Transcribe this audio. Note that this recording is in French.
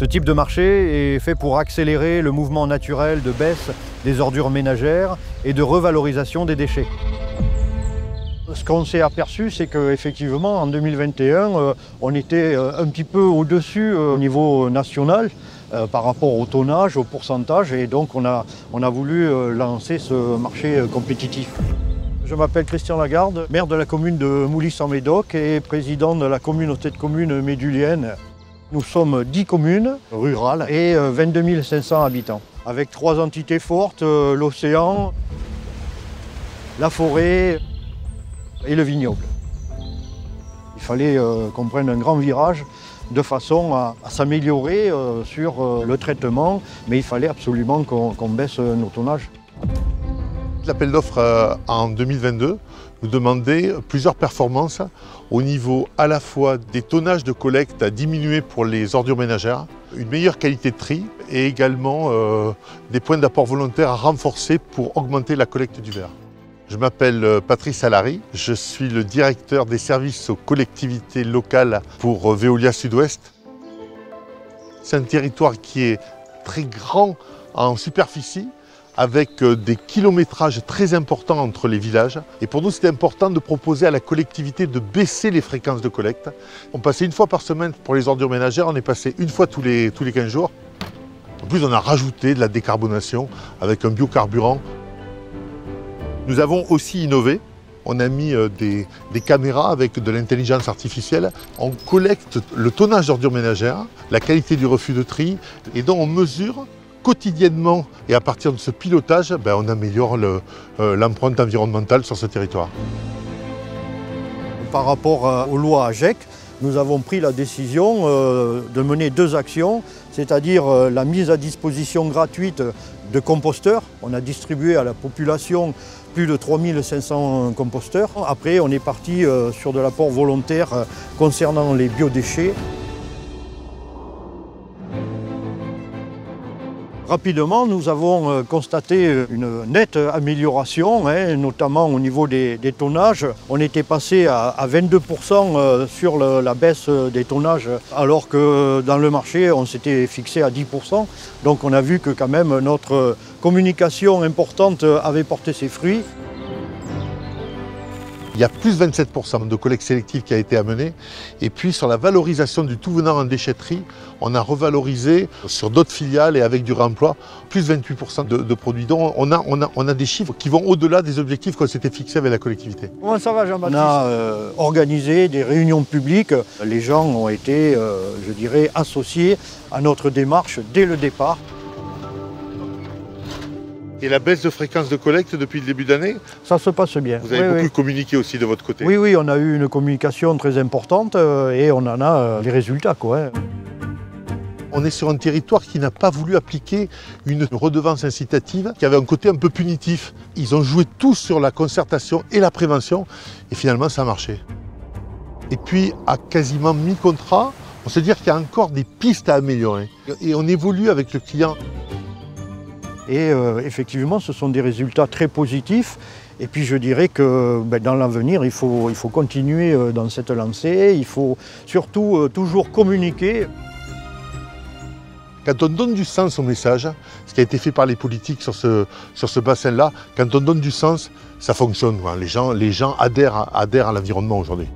Ce type de marché est fait pour accélérer le mouvement naturel de baisse des ordures ménagères et de revalorisation des déchets. Ce qu'on s'est aperçu, c'est qu'effectivement, en 2021, on était un petit peu au-dessus au niveau national par rapport au tonnage, au pourcentage, et donc on a voulu lancer ce marché compétitif. Je m'appelle Christian Lagarde, maire de la commune de Moulis-en-Médoc et président de la communauté de communes médulienne. Nous sommes 10 communes rurales et 22 500 habitants, avec 3 entités fortes, l'océan, la forêt et le vignoble. Il fallait qu'on prenne un grand virage de façon à s'améliorer sur le traitement, mais il fallait absolument qu'on baisse nos tonnages. L'appel d'offres en 2022 nous demandait plusieurs performances au niveau à la fois des tonnages de collecte à diminuer pour les ordures ménagères, une meilleure qualité de tri et également des points d'apport volontaire à renforcer pour augmenter la collecte du verre. Je m'appelle Patrice Allary, je suis le directeur des services aux collectivités locales pour Veolia Sud-Ouest. C'est un territoire qui est très grand en superficie, avec des kilométrages très importants entre les villages. Et pour nous, c'était important de proposer à la collectivité de baisser les fréquences de collecte. On passait une fois par semaine pour les ordures ménagères, on est passé une fois tous les 15 jours. En plus, on a rajouté de la décarbonation avec un biocarburant. Nous avons aussi innové. On a mis des caméras avec de l'intelligence artificielle. On collecte le tonnage d'ordures ménagères, la qualité du refus de tri, et donc on mesure quotidiennement, et à partir de ce pilotage, on améliore l'empreinte environnementale sur ce territoire. Par rapport aux lois AGEC, nous avons pris la décision de mener 2 actions, c'est-à-dire la mise à disposition gratuite de composteurs. On a distribué à la population plus de 3500 composteurs. Après, on est parti sur de l'apport volontaire concernant les biodéchets. Rapidement, nous avons constaté une nette amélioration, notamment au niveau des tonnages. On était passé à 22% sur la baisse des tonnages, alors que dans le marché, on s'était fixé à 10%. Donc on a vu que quand même notre communication importante avait porté ses fruits. Il y a plus de 27% de collecte sélective qui a été amenée. Et puis sur la valorisation du tout venant en déchetterie, on a revalorisé sur d'autres filiales et avec du réemploi, plus de 28% de produits. Donc on a des chiffres qui vont au-delà des objectifs qu'on s'était fixés avec la collectivité. Comment ça va, Jean-Baptiste? On a organisé des réunions publiques. Les gens ont été, je dirais, associés à notre démarche dès le départ. Et la baisse de fréquence de collecte depuis le début d'année? Ça se passe bien. Vous avez beaucoup communiqué aussi de votre côté? Oui, on a eu une communication très importante et on en a les résultats, On est sur un territoire qui n'a pas voulu appliquer une redevance incitative, qui avait un côté un peu punitif. Ils ont joué tous sur la concertation et la prévention et finalement ça a marché. Et puis à quasiment mi-contrat, on se dit qu'il y a encore des pistes à améliorer. Et on évolue avec le client. Et effectivement, ce sont des résultats très positifs. Et puis je dirais que dans l'avenir, il faut continuer dans cette lancée. Il faut surtout toujours communiquer. Quand on donne du sens au message, ce qui a été fait par les politiques sur ce bassin-là, quand on donne du sens, ça fonctionne. Les gens adhèrent à l'environnement aujourd'hui.